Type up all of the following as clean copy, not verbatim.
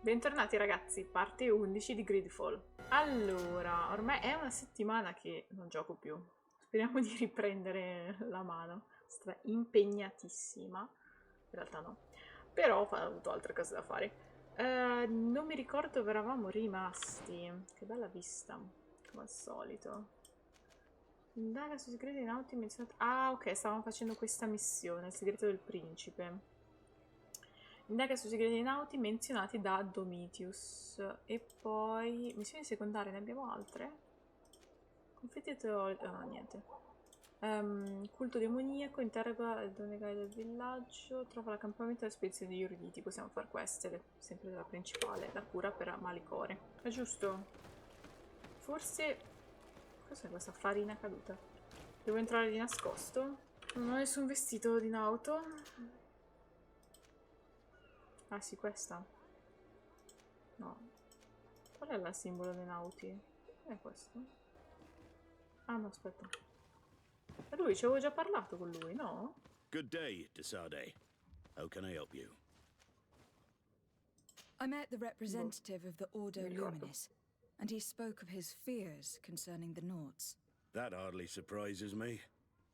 Bentornati ragazzi, parte 11 di GreedFall. Allora, ormai è una settimana che non gioco più. Speriamo di riprendere la mano. Sto impegnatissima. In realtà no. Però ho avuto altre cose da fare. Non mi ricordo dove eravamo rimasti. Che bella vista, come al solito. Indaga sui segreti in auto menzionati. Ah, ok, stavamo facendo questa missione, il segreto del principe. Indaga sui segreti nauti menzionati da Domitius. E poi... missioni secondarie, ne abbiamo altre? Conflitti teorici... no, niente. Culto demoniaco, interroga il donegai del villaggio, trova l'accampamento della spedizione degli Urditi. Possiamo fare queste, sempre della principale. La cura per malicore. È giusto? Forse... cos'è questa farina caduta? Devo entrare di nascosto? Non ho nessun vestito di nauto. Ah sì, questa. No. Qual è il simbolo dei nauti? È questo? Ah no, aspetta. E lui, ci avevo già parlato con lui, no? Good day, Desade. How can I help you? I met the representative of the Ordo Mi ricordo. Luminis, and he spoke of his fears concerning the Nauts. That hardly surprises me.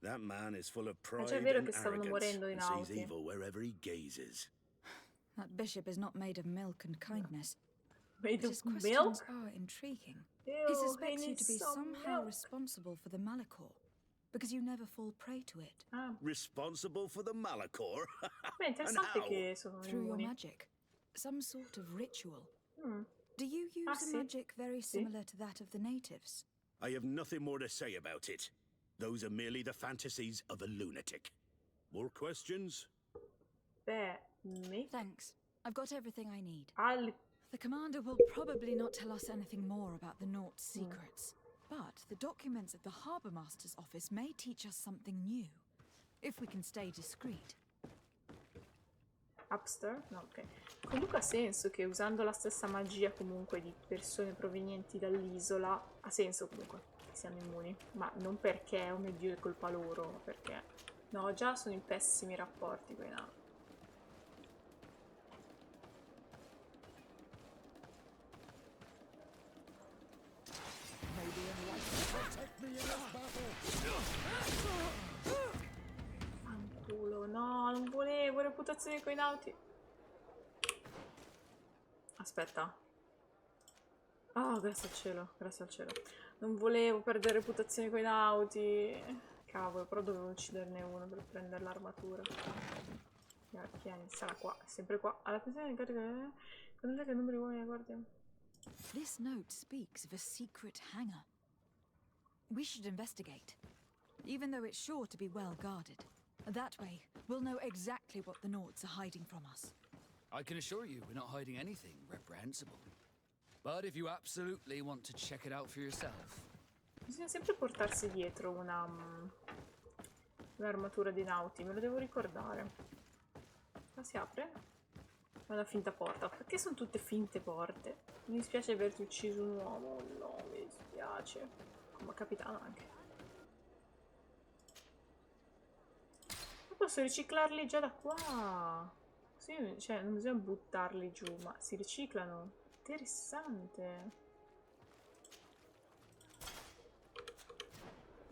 That man is full of È pride già vero and che stavano arrogance morendo i and sees nauti. evil wherever he gazes. That bishop is not made of milk and kindness. Made But of his questions milk? are intriguing. Ew, He he suspects you needs to be some somehow milk. responsible for the Malachor, because you never fall prey to it. Ah, Responsible for the Malachor? beh, And interessante how? che sono Through your immuni. magic. Some sort of ritual. Mm. Do you Ah, use a sì. magic very Sì. similar to that of the natives? I have nothing more to say about it. Those are merely the fantasies of a lunatic. More questions? Beh, me... Thanks. I've got everything I need. Al... The commander will probably not tell us anything more about the Naught's secrets, but the documents at the Harbour Master's office may teach us something new, if we can stay discreet. Upster? No, ok. Comunque ha senso che usando la stessa magia comunque di persone provenienti dall'isola, ha senso comunque che siano immuni. Ma non perché, oh mio Dio, è colpa loro, ma perché... No, già sono in pessimi rapporti con i nani. Fanculo, no, non volevo reputazione coi nauti. Aspetta. Oh, grazie al cielo, grazie al cielo. Non volevo perdere reputazione coi nauti. Cavolo, però dovevo ucciderne uno per prendere l'armatura. Tieni, sarà qua, è sempre qua. All'attenzione di carica. Quando è che il numero di uomini della guardia? This note speaks of a secret hangar. We should investigate, even though it's sure to be well guarded. That way, we'll know exactly what the Naughts are hiding from us. I can assure you we're not hiding anything reprehensible. But if you absolutely want to check it out for yourself... Bisogna sempre portarsi dietro un'armatura di nauti, me lo devo ricordare. Ma si apre? È una finta porta. Perché sono tutte finte porte? Mi dispiace averti ucciso un uomo. No, mi dispiace. Come capitano anche. Ma posso riciclarli già da qua. Sì, cioè, non bisogna buttarli giù, ma si riciclano. Interessante.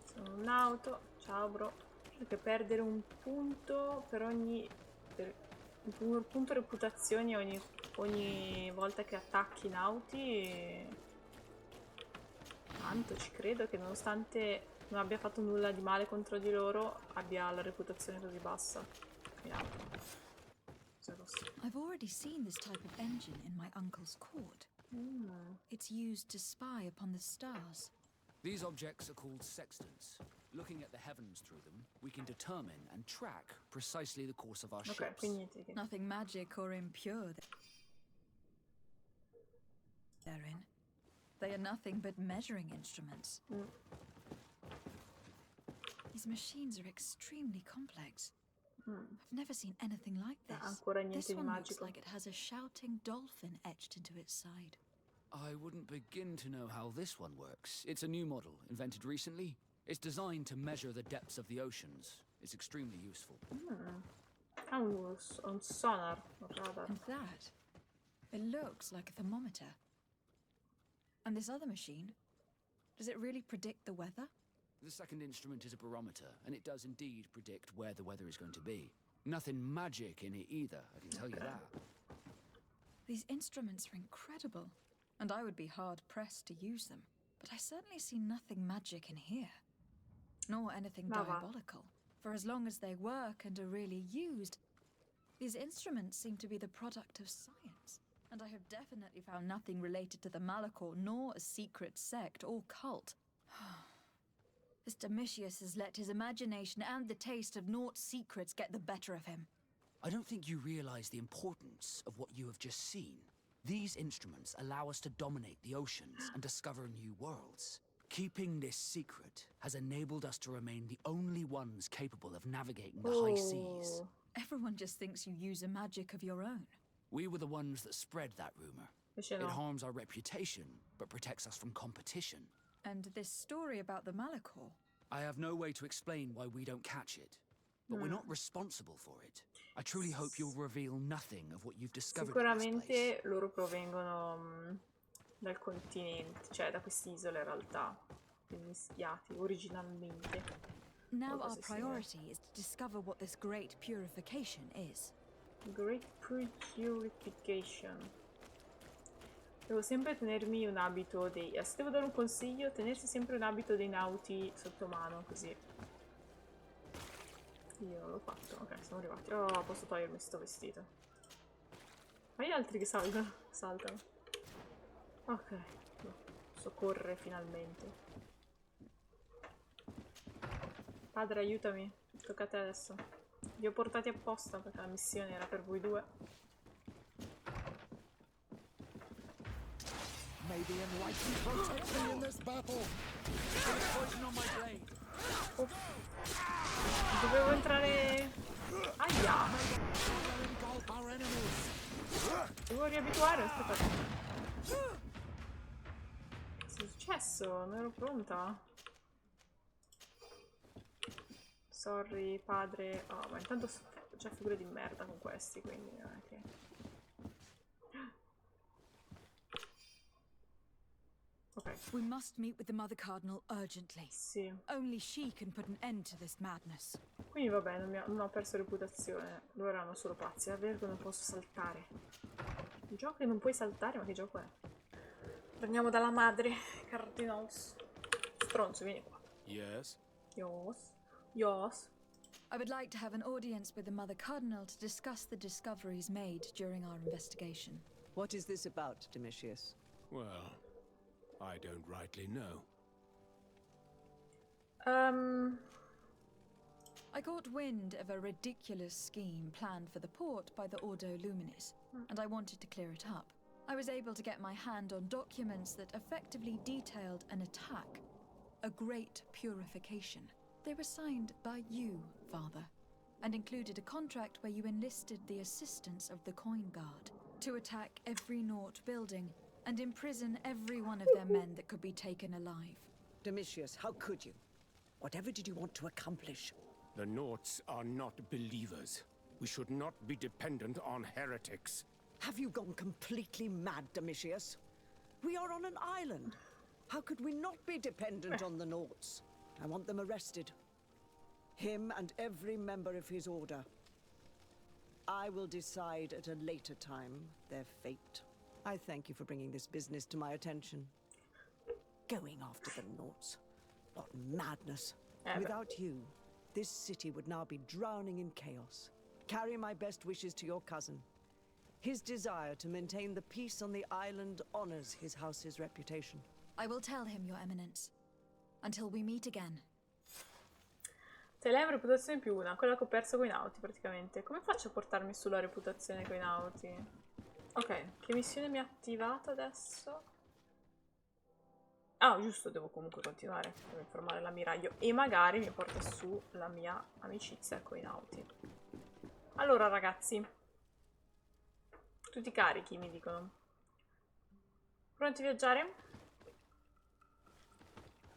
Sono un'auto. Ciao, bro. Perché perdere un punto per ogni... un punto reputazione ogni volta che attacchi nauti. Tanto ci credo che nonostante non abbia fatto nulla di male contro di loro abbia la reputazione così bassa in auto. I've already seen this type of engine in my uncle's court. It's used to spy upon the stars. These objects are called sextants. Looking at the heavens through them, we can determine and track precisely the course of our ships. Nothing magic or impure therein. They are nothing but measuring instruments. These machines are extremely complex. I've never seen anything like this. Ancora niente This di one looks magico. like it has a shouting dolphin etched into its side. I wouldn't begin to know how this one works. It's a new model, invented recently. It's designed to measure the depths of the oceans. It's extremely useful. Ha un sonar, un radar. And that It looks like a thermometer. And this other machine, does it really predict the weather? The second instrument is a barometer, and it does indeed predict where the weather is going to be. Nothing magic in it either, I can tell you that. These instruments are incredible, and I would be hard-pressed to use them. But I certainly see nothing magic in here. Nor anything diabolical. For as long as they work and are really used, these instruments seem to be the product of science. And I have definitely found nothing related to the Malachor, nor a secret sect or cult. This Domitius has let his imagination and the taste of Naught's secrets get the better of him. I don't think you realize the importance of what you have just seen. These instruments allow us to dominate the oceans and discover new worlds. Keeping this secret has enabled us to remain the only ones capable of navigating the high seas. Everyone just thinks you use a magic of your own. We were the ones that spread that rumor. It harms our reputation, but protects us from competition. And this story about the Malachor? I have no way to explain why we don't catch it, but we're not responsible for it. I truly hope you'll reveal nothing of what you've discovered. Sicuramente loro provengono dal continente, cioè da quest'isola in realtà, mischiati originalmente. Now our priority is to discover what this great purification is. Great purification. Devo sempre tenermi un abito dei... se devo dare un consiglio, tenersi sempre un abito dei nauti sotto mano, così. Io non l'ho fatto. Ok, siamo arrivati. Oh, posso togliermi sto vestito. Ma gli altri che salgono? Saltano. Ok. Posso correre finalmente. Padre, aiutami. Tocca a te adesso. Li ho portati apposta perché la missione era per voi due. Dovevo entrare... Aia! Devo riabituare, aspetta. Cosa è successo? Non ero pronta. Sorry, padre. Oh, ma intanto c'è figure di merda con questi, quindi non è che... Ok. We must meet with the Mother Cardinal urgently. Sì. Only she can put an end to this madness. Quindi vabbè, non ho perso reputazione. Loro erano solo pazzi. A vergo non posso saltare. Il gioco che non puoi saltare, ma che gioco è? Prendiamo dalla madre, Cardinals. Stronzo, vieni qua. Yes? Yes. Yes. I would like to have an audience with the Mother Cardinal to discuss the discoveries made during our investigation. What is this about, Domitius? Well, I don't rightly know. I caught wind of a ridiculous scheme planned for the port by the Ordo Luminis, and I wanted to clear it up. I was able to get my hand on documents that effectively detailed an attack, a great purification. They were signed by you, Father, and included a contract where you enlisted the assistance of the Coin Guard to attack every Naught building and imprison every one of their men that could be taken alive. Domitius, how could you? Whatever did you want to accomplish? The Naughts are not believers. We should not be dependent on heretics. Have you gone completely mad, Domitius? We are on an island. How could we not be dependent on the Naughts? I want them arrested. Him and every member of his order. I will decide at a later time their fate. I thank you for bringing this business to my attention. Going after the Naughts. What madness. Without you, this city would now be drowning in chaos. Carry my best wishes to your cousin. His desire to maintain the peace on the island honors his house's reputation. I will tell him, Your Eminence. Until we meet again. Se lei ha reputazione più una, quella che ho perso coi nauti praticamente. Come faccio a portarmi sulla reputazione coi nauti? Ok, che missione mi ha attivato adesso? Ah, giusto, devo comunque continuare. Devo informare l'ammiraglio. E magari mi porta su la mia amicizia coi nauti. Allora, ragazzi. Tutti carichi, mi dicono. Pronti a viaggiare?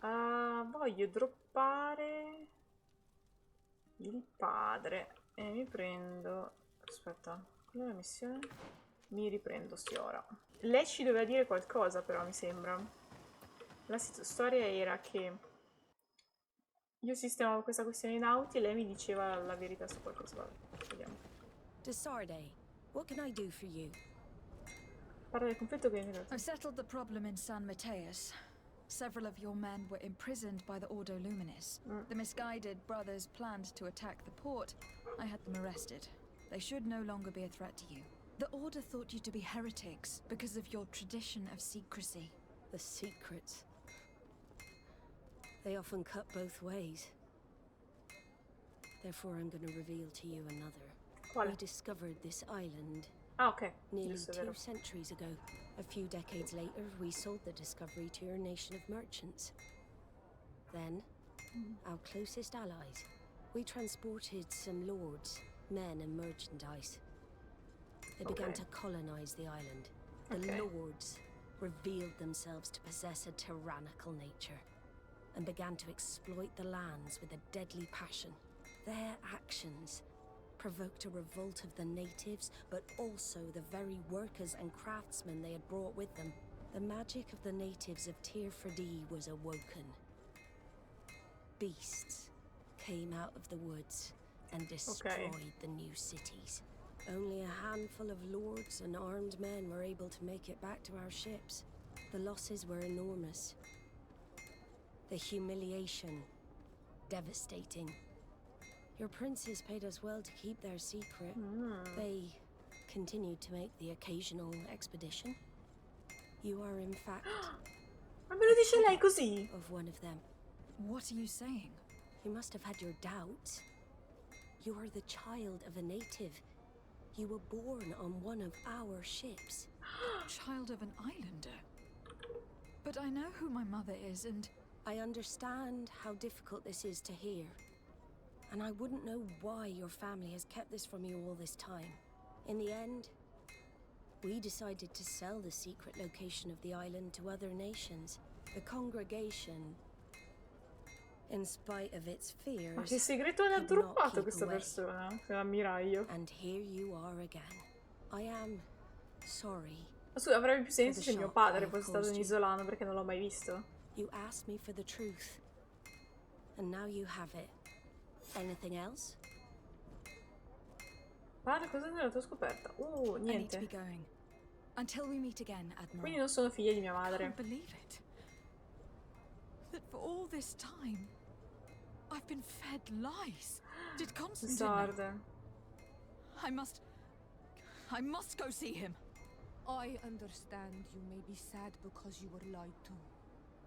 Voglio droppare il padre. E mi prendo... Aspetta, qual è la missione? Mi riprendo sì ora. Lei ci doveva dire qualcosa però, mi sembra. La storia era che io sistemavo questa questione in auti e lei mi diceva la verità su qualcosa. Vabbè, vediamo. Desarde, what can I do for you? Parla del conflitto che in realtà... I've settled the problem in San Mateus. Several of your men were imprisoned by the Ordo Luminis. The misguided brothers planned to attack the port. I had them arrested. They should no longer be a threat to you. The Order thought you to be heretics because of your tradition of secrecy. The secrets. They often cut both ways. Therefore, I'm going to reveal to you another. Quale? We discovered this island Ah, ok. nearly Giusto, è vero. 2 centuries ago. A few decades later, we sold the discovery to your nation of merchants. Then, our closest allies, we transported some lords, men, and merchandise. They began to colonize the island. The lords revealed themselves to possess a tyrannical nature and began to exploit the lands with a deadly passion. Their actions provoked a revolt of the natives, but also the very workers and craftsmen they had brought with them. The magic of the natives of Tirfredi was awoken. Beasts came out of the woods and destroyed the new cities. Only a handful of lords and armed men were able to make it back to our ships. The losses were enormous. The humiliation, devastating. Your princes paid us well to keep their secret. They continued to make the occasional expedition. You are in fact Ma me lo dice lei così? of one of them. What are you saying? You must have had your doubts. You are the child of a native. You were born on one of our ships. Child of an islander. But I know who my mother is, and I understand how difficult this is to hear. And I wouldn't know why your family has kept this from you all this time. In the end, we decided to sell the secret location of the island to other nations. The congregation, in spite of its fears, Ma che segreto ne ha could not droppato keep questa away. persona? Che l'ammiraglio. And here you are again. I am sorry. Ma scusa, avrebbe più senso se mio padre fosse stato un isolano perché non l'ho mai visto. You asked me for the truth. And now you have it. Anything else? Parla cosa nella tua scoperta? I need to be Niente. going. Until we meet again, Admiral. Quindi non sono figlia di mia I madre. can't believe it. That for all this time, I've been fed lies. Did Constantine know? Sarde. I must go see him. I understand you may be sad because you were lied to.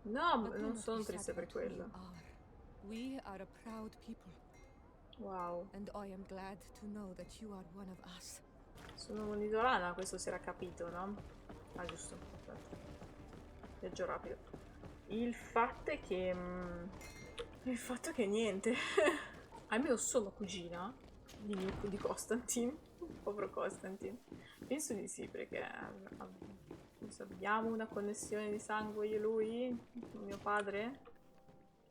No, But do non not sono be sad triste per about who you quello. are. We are a proud people, Wow. and I am glad to know that you are one of us. Sono un'isolana, questo si era capito, no? Ah, giusto. Aspetta. Viaggio rapido. Il fatto è che... il fatto è che niente. Almeno sono cugina di Constantine. Povero Constantine. Penso di sì, perché abbiamo una connessione di sangue io e lui, mio padre.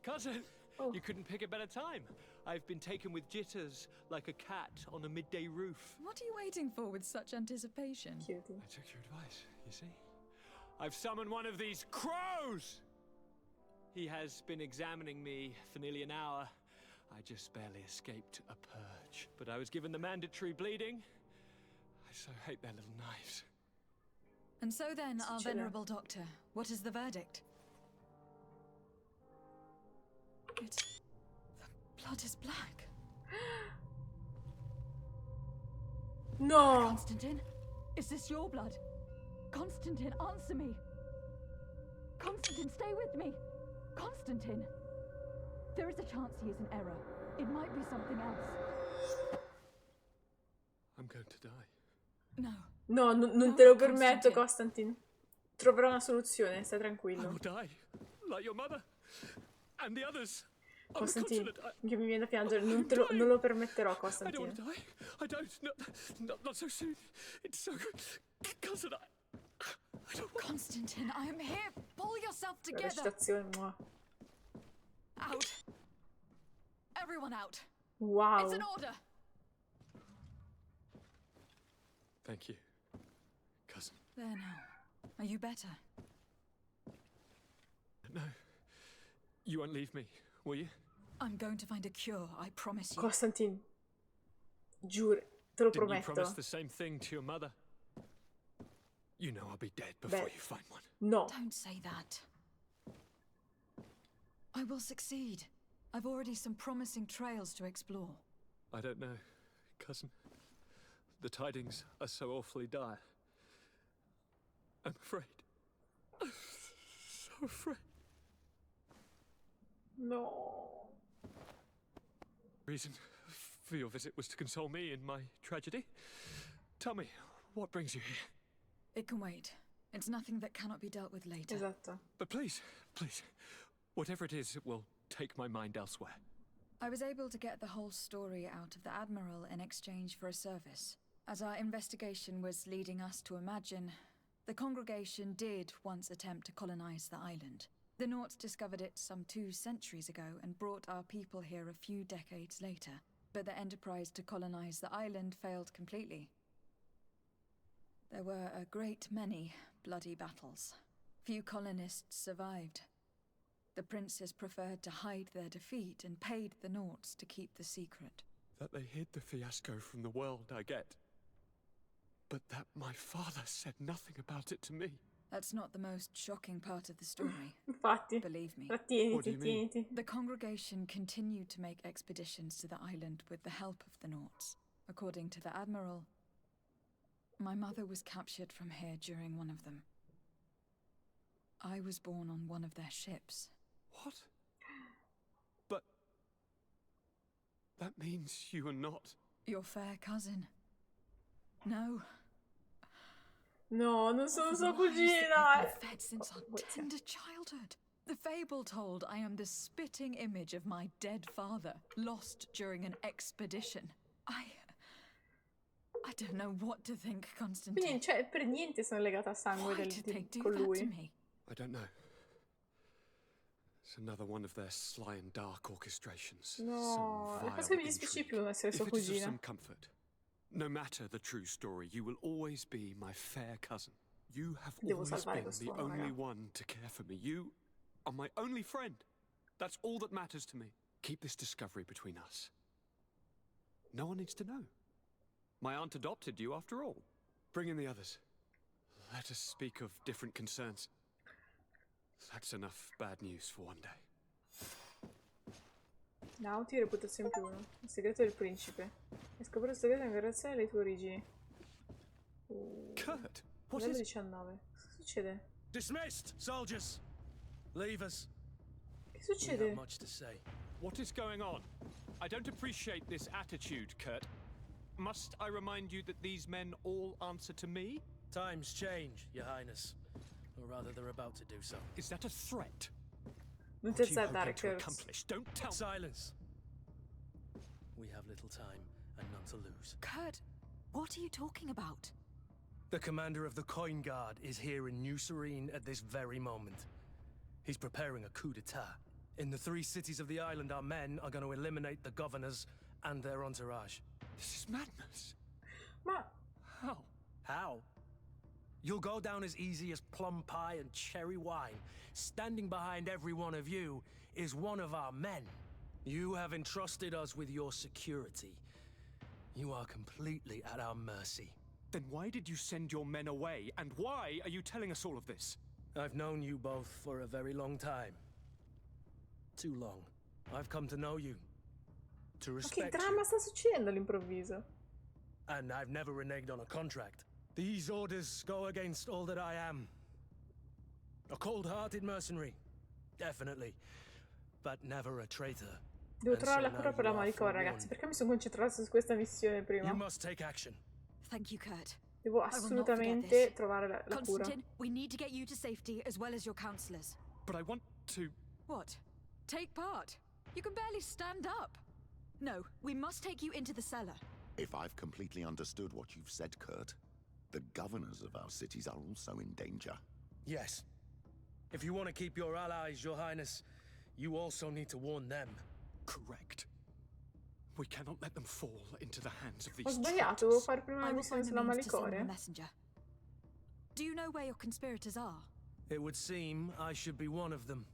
Cousin, Oh. you couldn't pick a better time. I've been taken with jitters like a cat on a midday roof. What are you waiting for with such anticipation? Cutie. I took your advice, you see. I've summoned one of these crows! He has been examining me for nearly an hour. I just barely escaped a purge. But I was given the mandatory bleeding. I so hate their little knives. And so then, our Succede. venerable doctor, what is the verdict? The blood is black. No! Constantine, is this your blood? Constantine, answer me. Constantine, stay with me. Constantine. There is a chance he is in error. It might be something else. I'm going to die. No. No, non No, te lo permetto, Constantine. Constantine. Troverò una soluzione, stai I tranquillo. will die, like your mother and the others. On the Constantine, continent. che mi viene da piangere, non lo permetterò, I don't Constantine. want to die. I don't. Not so soon. It's so. Cousin, I don't want. Constantine, I am here. Pull yourself La together. recitazione, mua. Out. Everyone out. Wow. It's an order. Thank you. There now. Are you better? No. You won't leave me, will you? I'm going to find a cure, I promise you. Constantine, giuro, te lo Didn't you prometto. promise the same thing to your mother? You know I'll be dead before Beh, you find one. no. Don't say that. I will succeed. I've already some promising trails to explore. I don't know, cousin. The tidings are so awfully dire. I'm afraid. I'm so afraid. No. Reason for your visit was to console me in my tragedy. Tell me, what brings you here? It can wait. It's nothing that cannot be dealt with later. Esatto. But please, please, whatever it is, it will take my mind elsewhere. I was able to get the whole story out of the Admiral in exchange for a service. As our investigation was leading us to imagine, the congregation did once attempt to colonize the island. The Nauts discovered it some 2 centuries ago and brought our people here a few decades later. But the enterprise to colonize the island failed completely. There were a great many bloody battles. Few colonists survived. The princes preferred to hide their defeat and paid the Nauts to keep the secret. That they hid the fiasco from the world, I get. But that my father said nothing about it to me. That's not the most shocking part of the story. Infatti. Believe me. What do Trattieniti, you mean? tieniti. The congregation continued to make expeditions to the island with the help of the Nauts. According to the Admiral, my mother was captured from here during one of them. I was born on one of their ships. What? But... that means you are not... Your fair cousin. No. No, non sono sua The lies that cugina. we've been fed since our tender childhood. The fable told I am the spitting image of my dead father, lost during an expedition. I don't know what to think, Constantine. Quindi, cioè, per niente sono legata a sangue Why did they do con that to lui. me? I don't know. It's another one of their sly and dark orchestrations. No, Some la cosa vile che mi dispiace di intrigue. più non essere If sua it is of cugina. some comfort, no matter the true story, you will always be my fair cousin. You have Devo always salvare been the quest'uomo, only raga. one to care for me. You are my only friend. That's all that matters to me. Keep this discovery between us. No one needs to know. My aunt adopted you after all. Bring in the others. Let us speak of different concerns. That's enough bad news for one day. Nauti, reputazione più 1. Il segreto del principe. Hai scoperto il segreto in relazione alle tue origini. Kurt, what Livello is... 19. Cosa succede? Dismissed, soldiers. Leave us. Che We succede? have much to say. What is going on? I don't appreciate this attitude, Kurt. Must I remind you that these men all answer to me? Times change, Your Highness. Or rather, they're about to do so. Is that a threat? Non ti What are you azzardare, hoping to Kurt. accomplish? Don't tell me. Silence. We have little time and none to lose. Kurt, what are you talking about? The commander of the Coin Guard is here in New Serene at this very moment. He's preparing a coup d'etat. In the 3 cities of the island, our men are going to eliminate the governors and their entourage. This is madness. Ma How? How? You'll go down as easy as plum pie and cherry wine. Standing behind every one of you is one of our men. You have entrusted us with your security. You are completely at our mercy. Then why did you send your men away? And why are you telling us all of this? I've known you both for a very long time. Too long. I've come to know you. To che respect dramma you. sta succedendo all'improvviso? And I've never reneged on a contract. These orders go against all that I am. A cold-hearted mercenary, definitely, but never a traitor. Devo And trovare so la now cura per you la are malicore, forewarned. ragazzi. Perché mi sono concentrato su questa missione prima? You must take action. Thank you, Kurt. Devo I will not forget assolutamente this. trovare la cura. Constantine, we need to get you to safety as well as your counselors. But I want to... What? Take part? You can barely stand up. No, we must take you into the cellar. If I've completely understood what you've said, Kurt, the governors of our cities are also in danger. Yes. If you want to keep your allies, Your Highness, you also need to warn them. Correct. We cannot let them fall into the hands of Ho these sbagliato, traitors. devo fare prima I la will missione find a sulla means to send them a malicore. messenger. Do you know where your conspirators are? It would seem I should be one of them.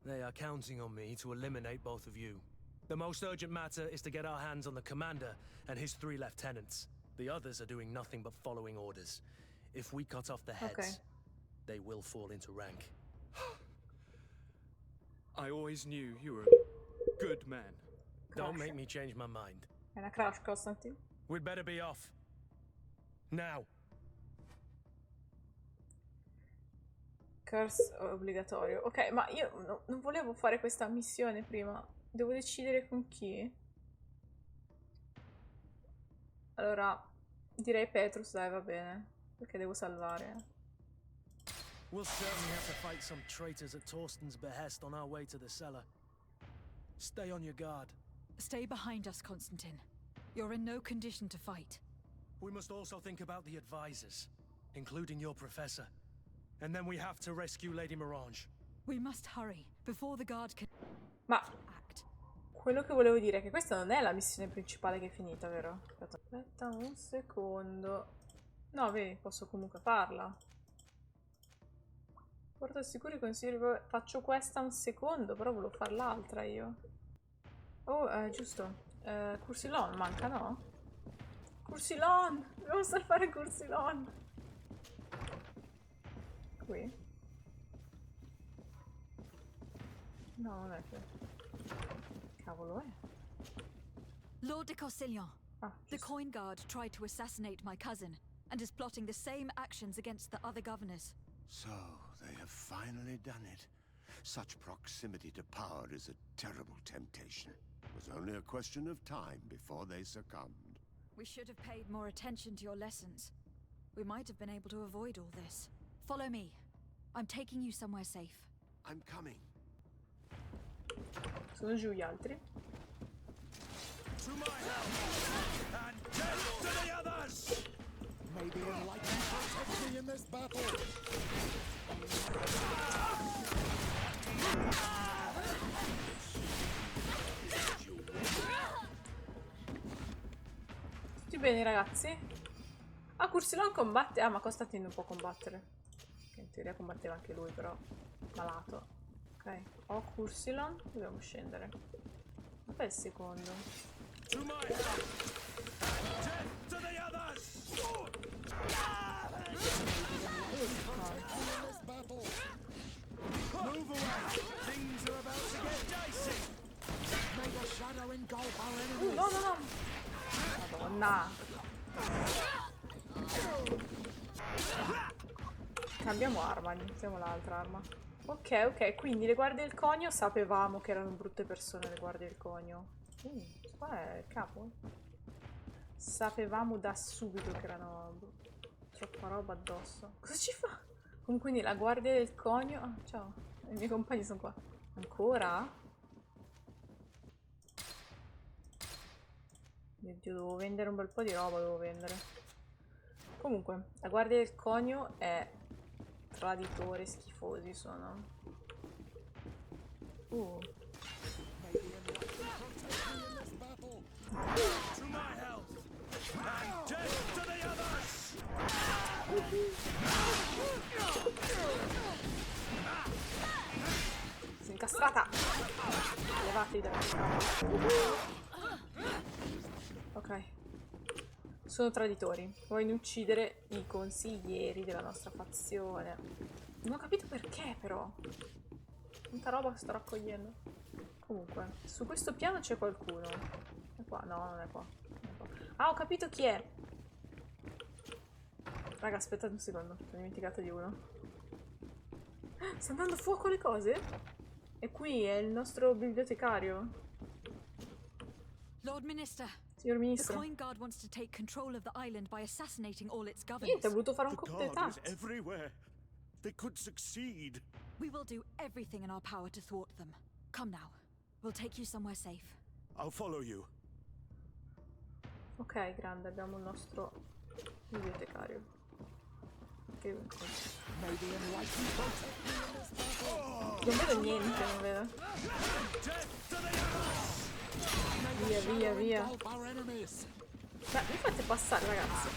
They are counting on me to eliminate both of you. The most urgent matter is to get our hands on the commander and his 3 lieutenants. The others are doing nothing but following orders. If we cut off the heads, they will fall into rank. I always knew you were a good man. Don't make me change my mind. È una crash, Constantine. We'd better be off. Now. Curse obbligatorio. Ok, ma io non volevo fare questa missione prima. Devo decidere con chi. Allora, direi Petrus, dai, va bene. Perché devo salvare. We'll certainly have to fight some traitors at Torsten's behest on our way to the cellar. Stay on your guard. Stay behind us, Constantine. You're in no condition to fight. We must also think about the advisors, including your professor. And then we have to rescue Lady Mirange. We must hurry, before the guard can Ma act. quello che volevo dire è che questa non è la missione principale che è finita, vero? Aspetta un secondo. No, vedi, posso comunque farla. Porto sicuri consigli. Faccio questa un secondo, però volevo far l'altra io. Oh, giusto. Cursilon manca, no? Cursilon! Devo salvare Cursilon! Qui? No, non è qui. Cavolo è? Lord de Corsillon, Ah, the giusto. coin guard tried to assassinate my cousin and is plotting the same actions against the other governors. So, they have finally done it. Such proximity to power is a terrible temptation. It was only a question of time before they succumbed. We should have paid more attention to your lessons. We might have been able to avoid all this. Follow me. I'm taking you somewhere safe. I'm coming. Sono giù gli altri. To my help! And death to the others! May the enlightened protect me in this battle! Tutti bene, ragazzi? Ah, Cursilon combatte. Ah, ma Constantine non può combattere. Che in teoria combatteva anche lui, però malato. Ok, ho Cursilon. Dobbiamo scendere. Dov'è il secondo? To my help! And death to the others! Move away! Things are about to get dicey! May the shadow engulf our enemies! No, no, no! Madonna! Cambiamo arma, iniziamo l'altra arma. Ok, ok, quindi le guardie del conio sapevamo che erano brutte persone, le guardie del conio. Qua è il capo? Sapevamo da subito che erano troppa roba addosso. Cosa ci fa? Quindi la guardia del conio... Ah, ciao, i miei compagni sono qua. Ancora? Mio Dio, devo vendere un bel po' di roba, devo vendere. Comunque, la guardia del conio è traditore, schifosi sono. To my help! And death to the others! Sono incastrata! Levatevi da ok. Sono traditori. Vogliono uccidere i consiglieri della nostra fazione. Non ho capito perché, però. Tanta roba che sto raccogliendo. Comunque, su questo piano c'è qualcuno. È qua? No, non è qua. Non è qua. Ah, ho capito chi è! Raga, aspettate un secondo. Mi sono dimenticata di uno. Sta andando a fuoco le cose? E qui è il nostro bibliotecario. Lord Minister, Signor the Ministro. coin guard wants to take control of the island by assassinating all its governors. Niente, ha voluto fare un The coup guard d'etat. is everywhere. They could succeed. We will do everything in our power to thwart them. Come now. We'll take you somewhere safe. I'll follow you. Ok, grande, abbiamo il nostro bibliotecario. Che... May the enlightened protect me in this battle! Non vedo niente, non vedo. Death to the others! Via, via, via. Engulf our enemies! Ma mi fate passare, ragazzi.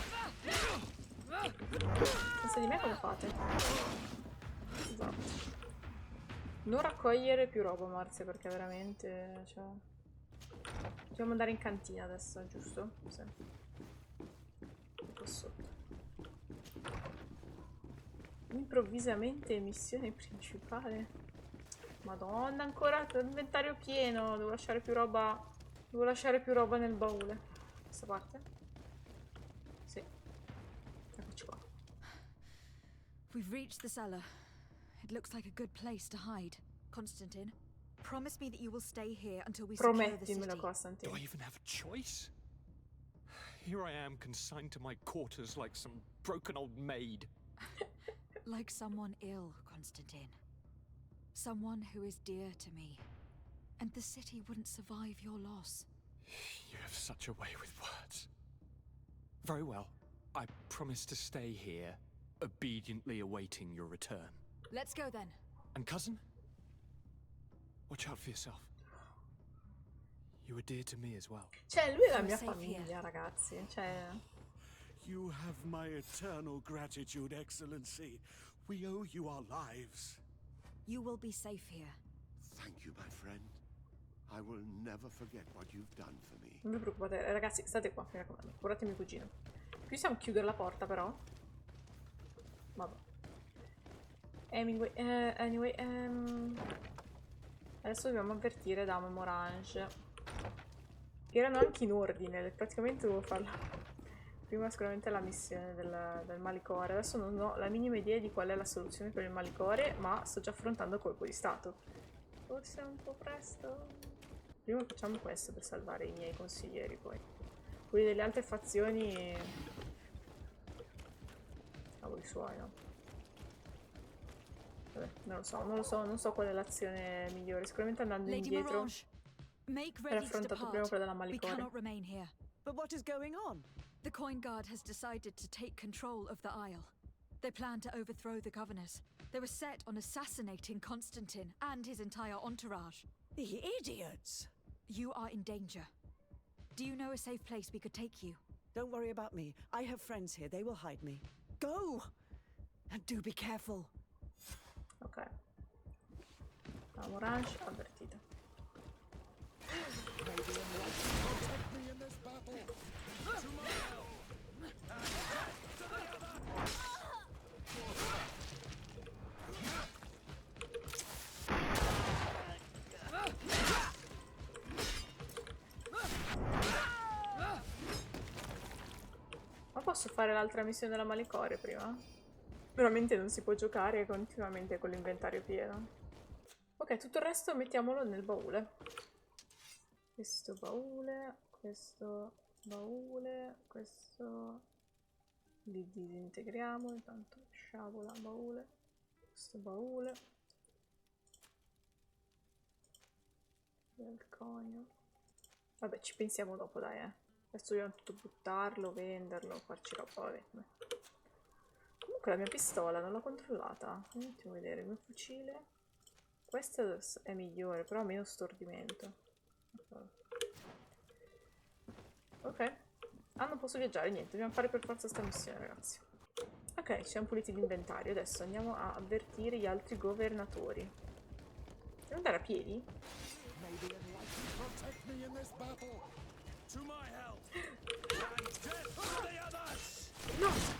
Senza di me come fate? Esatto. Non raccogliere più roba, Marzia, perché veramente... Cioè... Dobbiamo andare in cantina adesso, giusto? Sì. Qua sotto. Improvvisamente missione principale. Madonna, ancora l'inventario pieno. Devo lasciare più roba. Devo lasciare più roba nel baule. Questa parte? Sì. Eccoci qua. We've reached the cellar. It looks like a good place to hide. Constantine, promise me that you will stay here until we secure the city. Promettimelo, Do Constantine. I even have a choice? Here I am, consigned to my quarters like some broken old maid. Like someone ill, Constantine. Someone who is dear to me. And the city wouldn't survive your loss. You have such a way with words. Very well. I promise to stay here, obediently awaiting your return. Let's go then. And cousin? Watch out for yourself. You were dear to me as well. Cioè, lui è la You're mia safe famiglia, here. ragazzi. Cioè... You have my eternal gratitude, Excellency. We owe you our lives. You will be safe here. Thank you, my friend. I will never forget what you've done for me. Non vi preoccupate, ragazzi, state qua, mi raccomando. Curate mio cugino. Qui possiamo chiudere la porta, però. Vabbè. Anyway, adesso dobbiamo avvertire Dame Morange. Erano anche in ordine, praticamente dovevo farla. Prima sicuramente la missione del malicore. Adesso non ho la minima idea di qual è la soluzione per il malicore, ma sto già affrontando il colpo di stato. Forse è un po' presto. Prima facciamo questo per salvare i miei consiglieri, poi. Quelli delle altre fazioni... Cavoli suoi, no? Vabbè, non so qual è l'azione migliore. Sicuramente andando Lady indietro. Morange, make Per ready to affrontato prima depart. quella della We malicore. cannot remain here. But what is going on? The Coin Guard has decided to take control of the Isle. They plan to overthrow the governors. They were set on assassinating Constantine and his entire entourage. The idiots! You are in danger. Do you know a safe place we could take you? Don't worry about me. I have friends here. They will hide me. Go! And do be careful. Ok. La Morange avvertita. Ma posso fare l'altra missione della malicore prima? Veramente non si può giocare continuamente con l'inventario pieno. Ok, tutto il resto mettiamolo nel baule. Questo baule, questo li disintegriamo, intanto sciabola baule, questo baule, del conio. Vabbè, ci pensiamo dopo, dai, Adesso dobbiamo tutto buttarlo, venderlo, farci roba, vabbè. Comunque la mia pistola non l'ho controllata. Andiamo a vedere il mio fucile. Questo è migliore, però ha meno stordimento. Ok. Ah, non posso viaggiare, niente. Dobbiamo fare per forza sta missione, ragazzi. Ok, ci siamo puliti l'inventario. Adesso andiamo a avvertire gli altri governatori. Devo andare a piedi? No!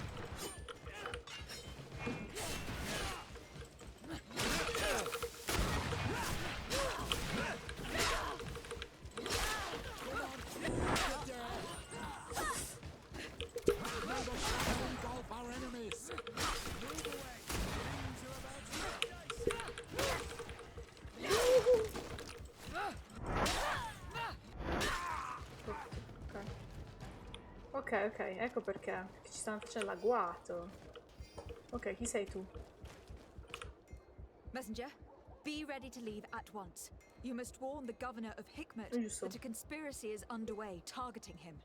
Ok, ecco perché ci stanno facendo l'agguato. Ok, chi sei tu? Messenger, be ready to leave at once. You must warn the governor of Hikmet Giusto. that a conspiracy is underway targeting him.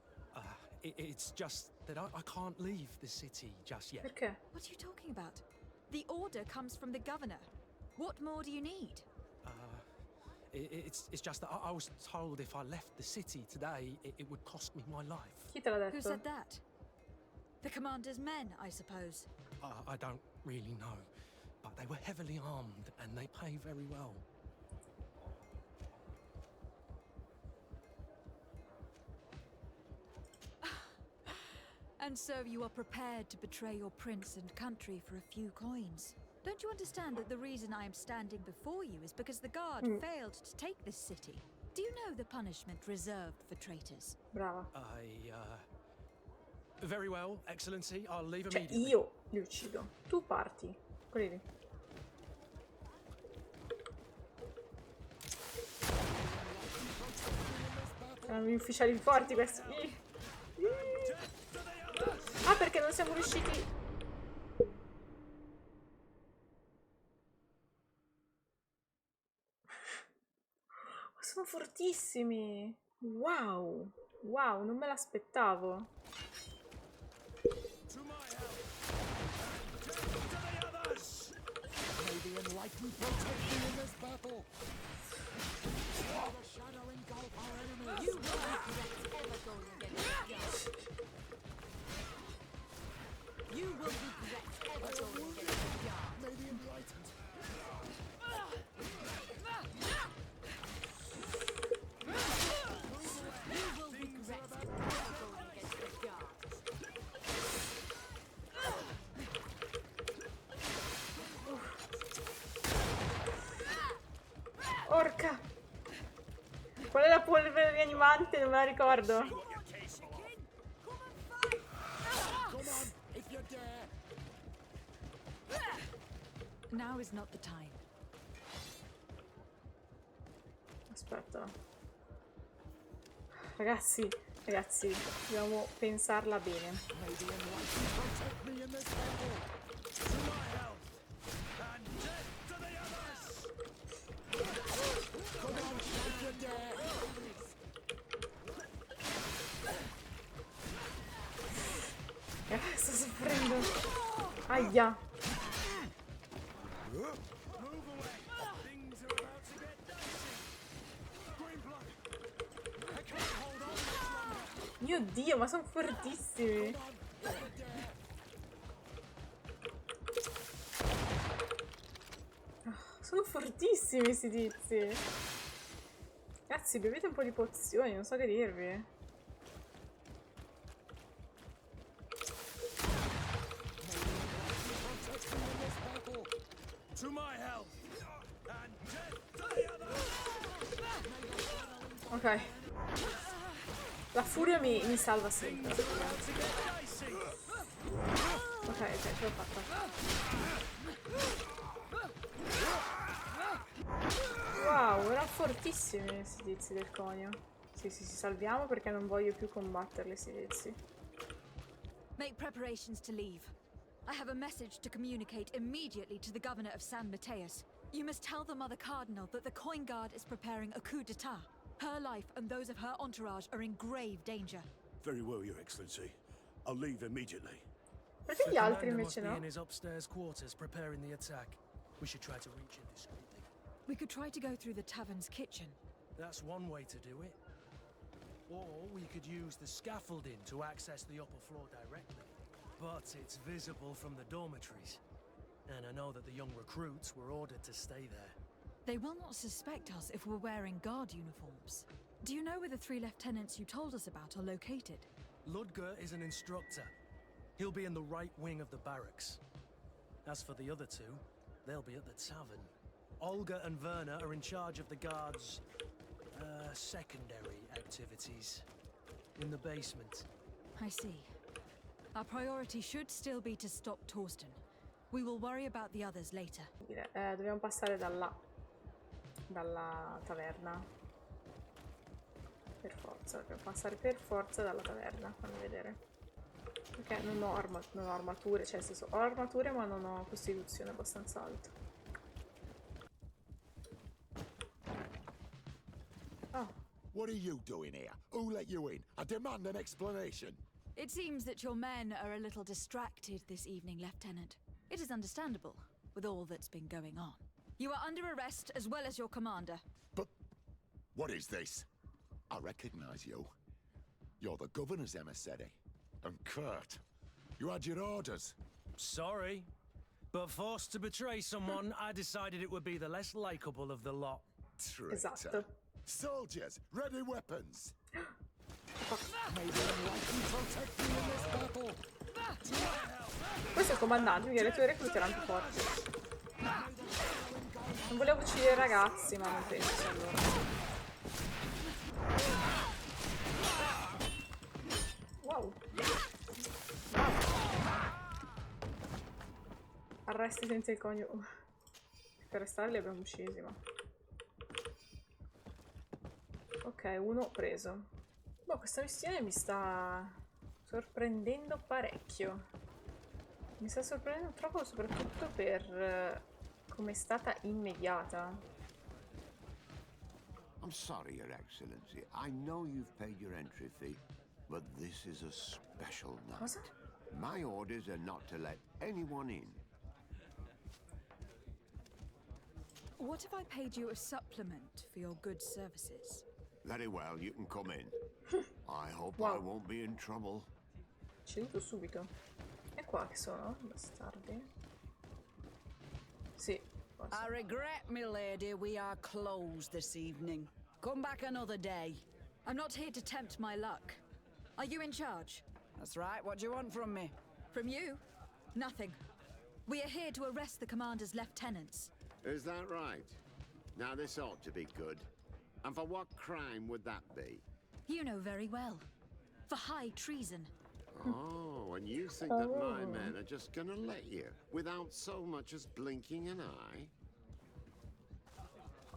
It's just that I can't leave the city just yet. Perché? What are you talking about? The order comes from the governor. What more do you need? It's just that I was told if I left the city today, it would cost me my life. Chi te l'ha detto? Who said that? The commander's men, I suppose. I don't really know, but they were heavily armed and they pay very well. And so you are prepared to betray your prince and country for a few coins. Don't you understand that the reason I am standing before you is because the guard failed to take this city? Do you know the punishment reserved for traitors? Brava. Very well, Excellency. I'll leave Cioè, immediately. io li uccido. Tu parti. Quelli lì. Erano gli ufficiali forti questi. Ah, perché non siamo riusciti... Sono fortissimi! Wow! Wow, non me l'aspettavo. You will regret ever going against the guard. Maybe enlightened. You will regret ever going against the guard. Orca! Qual è la polvere rianimante? Non me la ricordo. Now is not the time. Aspetta. Ragazzi, dobbiamo pensarla bene. Sto soffrendo. Aia. Mio Dio, ma sono fortissimi. Sono fortissimi questi tizi. Ragazzi, bevete un po' di pozioni, non so che dirvi. Ok. La furia mi salva sempre. Ok, ce l'ho fatta. Wow, erano fortissimi questi tizi del conio. Sì, salviamo perché non voglio più combatterli questi tizi. Make preparations to leave. I have a message to communicate immediately to the governor of San Mateus. You must tell the Mother Cardinal that the Coin Guard is preparing a coup d'etat. Her life and those of her entourage are in grave danger. Very well, Your Excellency. I'll leave immediately. Perché gli altri invece no? no? In his upstairs quarters preparing the attack. We should try to reach him discreetly. We could try to go through the tavern's kitchen. That's one way to do it. Or we could use the scaffolding to access the upper floor directly. But it's visible from the dormitories. And I know that the young recruits were ordered to stay there. They will not suspect us if we're wearing guard uniforms. Do you know where the 3 lieutenants you told us about are located? Ludger is an instructor. He'll be in the right wing of the barracks. As for the other 2, they'll be at the tavern. Olga and Werner are in charge of the guards' secondary activities in the basement. I see. Our priority should still be to stop Torsten. We will worry about the others later. Dobbiamo passare dalla taverna. Per forza, dobbiamo passare per forza dalla taverna, fammi vedere. Perché non ho armature, cioè nel senso ho armature ma non ho costituzione abbastanza alta. Oh. What are you doing here? Who let you in? I demand an explanation. It seems that your men are a little distracted this evening, Lieutenant. It is understandable, with all that's been going on. You are under arrest as well as your commander. But what is this? I recognize you. You're the governor's emissary. And Kurt, You had your orders. Sorry, but forced to betray someone, I decided it would be the less likable of the lot. Traitor. Esatto. Soldiers, ready weapons. May the enlightened protect you in this battle. Questo è il comandante, mica le tue reclute erano più forti. Non volevo uccidere i ragazzi, ma non penso sia loro. Wow. Arresti senza il conio. Per restare li abbiamo uccisi, ma... Ok, uno preso. Boh, questa missione mi sta sorprendendo parecchio. Mi sta sorprendendo troppo, soprattutto per come è stata immediata. I'm sorry, Your Excellency. I know you've paid your entry fee, but this is a special night. Cosa? My orders are not to let anyone in. What if I paid you a supplement for your good services? Very well, you can come in. I hope Wow. I won't be in trouble. Ceduto subito. E qua che sono? Bastardi. Sì. I regret, milady, we are closed this evening. Come back another day. I'm not here to tempt my luck. Are you in charge? That's right. What do you want from me? From you? Nothing. We are here to arrest the commander's lieutenants. Is that right? Now this ought to be good. And for what crime would that be? You know very well. For high treason. Oh, and you think that my men are just gonna let you, without so much as blinking an eye?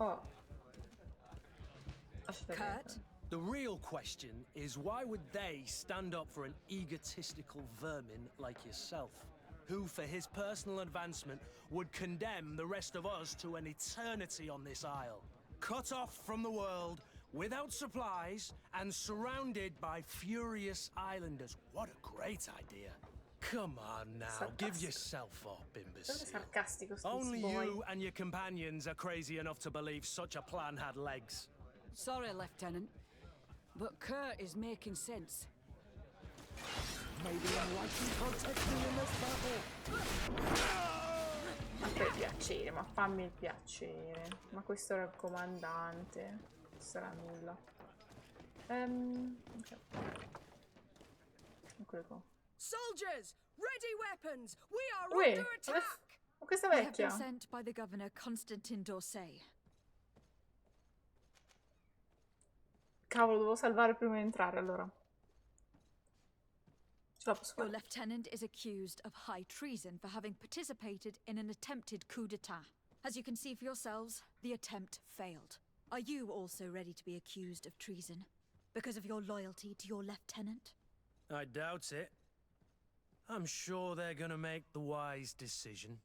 Oh. Kurt? The real question is why would they stand up for an egotistical vermin like yourself, who for his personal advancement would condemn the rest of us to an eternity on this isle, cut off from the world, without supplies, and surrounded by furious islanders? What a great idea. Come on now, give yourself up, imbecile. Sarcastico, Only you and your companions are crazy enough to believe such a plan had legs. Sorry, Lieutenant, but Kurt is making sense. May the enlightened protect me in this battle. Ma per piacere, ma fammi il piacere. Ma questo era il comandante. Non sarà nulla. Ok. Eccolo qua. Soldiers, ready weapons. We are Uè, under attack. ma questa I have been vecchia. sent by the governor Constantin d'Orsay. Cavolo, devo salvare prima di entrare allora. Ce la posso Your fare. lieutenant is accused of high treason for having participated in an attempted coup d'etat. As you can see for yourselves, the attempt failed. Are you also ready to be accused of treason because of your loyalty to your lieutenant? I doubt it. I'm sure they're gonna make the wise decision.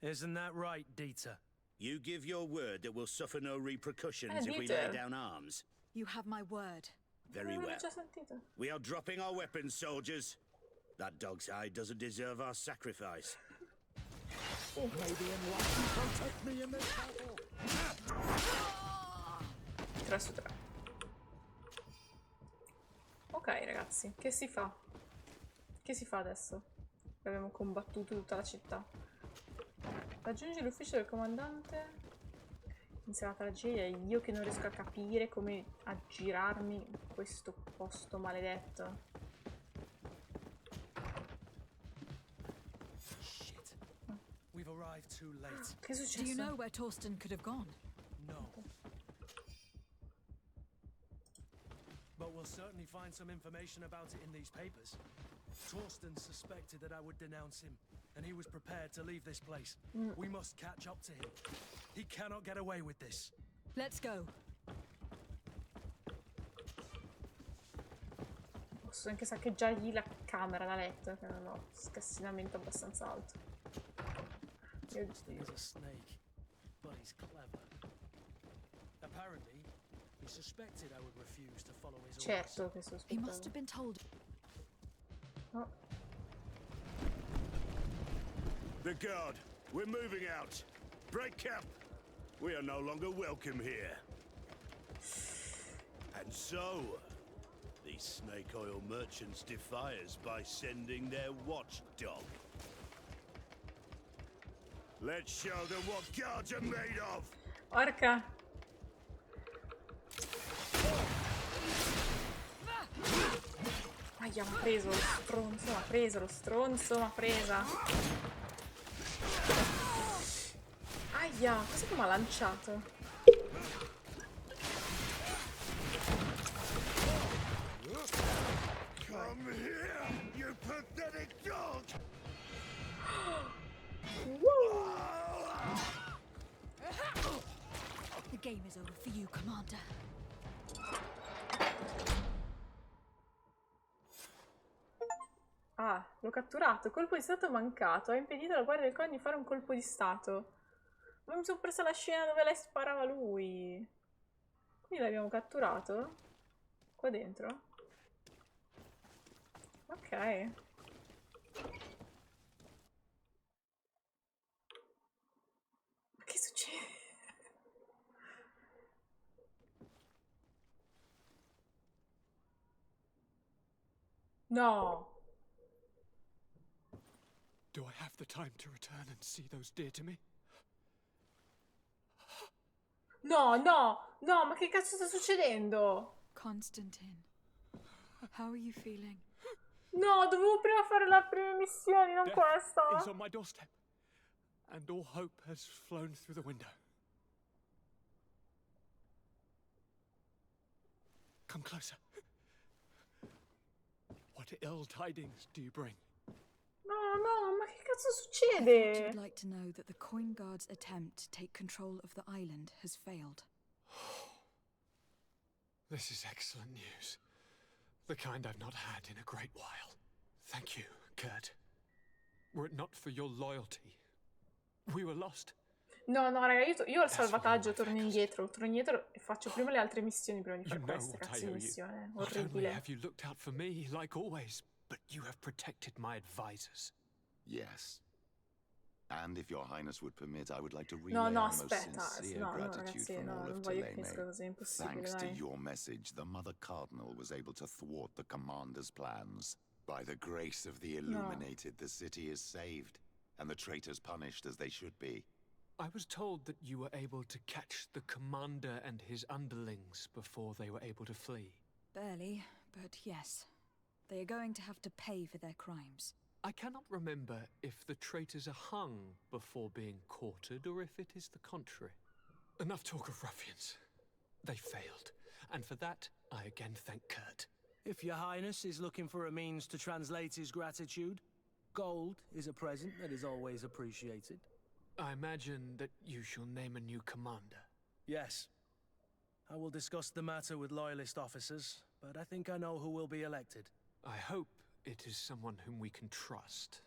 Isn't that right, Dieter? You give your word that we'll suffer no repercussions if we lay Dieter. down arms. You have my word. Very Non well. l'ho già sentito. We are dropping our weapons, soldiers. That dog's hide doesn't deserve our sacrifice. May the enlightened protect me in this battle. 3 su 3. Ok ragazzi, che si fa? Che si fa adesso? Abbiamo combattuto tutta la città. Raggiungi l'ufficio del comandante. Inizia la tragedia. Io che non riesco a capire come aggirarmi in questo posto maledetto. Shit. We've arrived too late. Che è successo? Do you know where Torsten could have gone? No. But we'll certainly find some information about it in these papers. Torsten suspected that I would denounce him, and he was prepared to leave this place. We must catch up to him. He cannot get away with this. Let's go. Posso anche saccheggiargli la camera da letto, che non ho scassinamento abbastanza alto. Io He's a snake, but he's clever. Apparently, he suspected I would refuse to follow his orders. certo che He must sospettavo. have been told. No. The guard, we're moving out. Break camp. We are no longer welcome here. And so, These snake oil merchants defy us by sending their watchdog. Let's show them what guards are made of! Orca! Aia, m'ha preso lo stronzo, m'ha preso lo stronzo, m'ha presa. Aia, cos'è che mi ha lanciato? Come here, you pathetic dog! The game is over for you, Commander. Ah, l'ho catturato. Colpo di stato mancato. Ha impedito alla guardia del clan di fare un colpo di stato. Ma mi sono presa la scena dove lei sparava lui. Quindi l'abbiamo catturato? Qua dentro? Ok. Ma che succede? No! Do I have the time to return and see those dear to me? No, no, no, ma che cazzo sta succedendo? Constantine, how are you feeling? No, dovevo prima fare le prime missioni, non Death questa. is on my doorstep, and all hope has flown through the window. Come closer. What ill tidings do you bring? No, no, ma che cazzo I thought succede? you'd like to know that the Coin Guard's attempt to take control of the island has failed. This is excellent news. The kind I've not had in a great while. Thank you, Kurt. Were it not for your loyalty, we were lost. No, no, raga, io al salvataggio torno indietro e faccio prima le altre missioni prima di You fare know queste what I cazzo owe di you. missione. Not only Orribile. have you looked out for me, like always, but you have protected my advisors. Yes. And if your highness would permit, I would like to relay No, no, our most aspetta. sincere No, no, gratitude ragazzi, from no, all non of voglio che finisca Teleme. così, è impossibile, Thanks to dai. your message, the Mother Cardinal was able to thwart the commander's plans. By the grace of the Illuminated, the city is saved, and the traitors punished as they should be. I was told that you were able to catch the commander and his underlings before they were able to flee. Barely, but yes. They are going to have to pay for their crimes. I cannot remember if the traitors are hung before being quartered or if it is the contrary. Enough talk of ruffians. They failed, and for that I again thank Kurt. If your highness is looking for a means to translate his gratitude, gold is a present that is always appreciated. I imagine that you shall name a new commander. Yes. I will discuss the matter with loyalist officers, but I think I know who will be elected. I hope it is someone whom we can trust.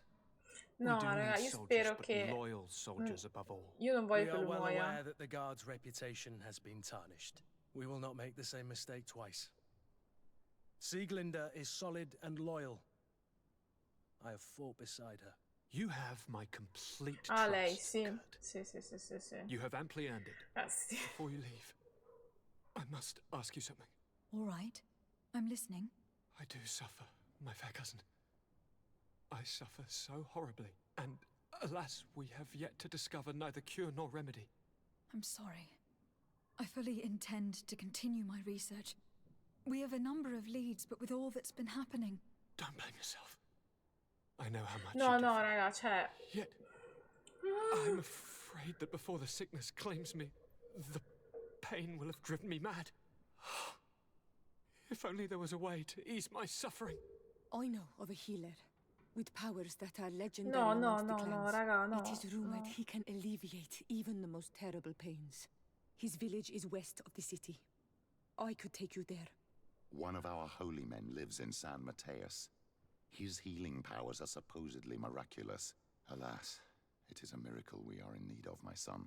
No, we do raga, need io soldiers, spero but che... loyal soldiers above all. Io non We voglio che are lui well muoia. aware that the guard's reputation has been tarnished. We will not make the same mistake twice. Sieglinde is solid and loyal. I have fought beside her. You have my complete Ah, trust, lei, sì. Kurt. Sì, sì, sì, sì, sì. You have amply earned it. Sì. Before you leave, I must ask you something. All right. I'm listening. I do suffer, my fair cousin. I suffer so horribly, and alas, we have yet to discover neither cure nor remedy. I'm sorry. I fully intend to continue my research. We have a number of leads, but with all that's been happening... Don't blame yourself. I know how much No, you no, give. raga, cioè... Yet, I'm afraid that before the sickness claims me, the pain will have driven me mad. If only there was a way to ease my suffering. I know of a healer with powers that are legendary No, no, amongst the no, no, clans. raga, no. It is rumored no. he can alleviate even the most terrible pains. His village is west of the city. I could take you there. One of our holy men lives in San Mateus. His healing powers are supposedly miraculous. Alas, it is a miracle we are in need of, my son.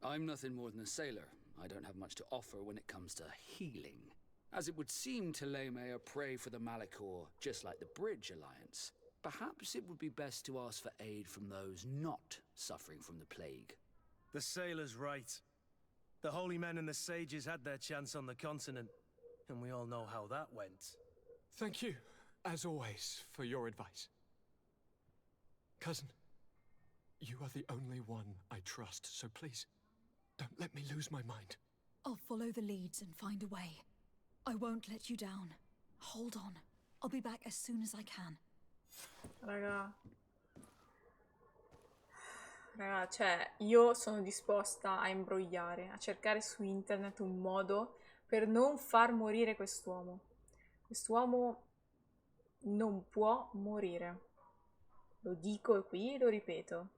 I'm nothing more than a sailor. I don't have much to offer when it comes to healing. As it would seem Teleme are prey for the Malachor, just like the Bridge Alliance. Perhaps it would be best to ask for aid from those not suffering from the plague. The sailor's right. The holy men and the sages had their chance on the continent, and we all know how that went. Thank you, as always, for your advice. Cousin, you are the only one I trust, so please, don't let me lose my mind. I'll follow the leads and find a way. I won't let you down. Hold on. I'll be back as soon as I can. Raga, cioè, io sono disposta a imbrogliare, a cercare su internet un modo per non far morire quest'uomo. Quest'uomo non può morire. Lo dico qui e lo ripeto.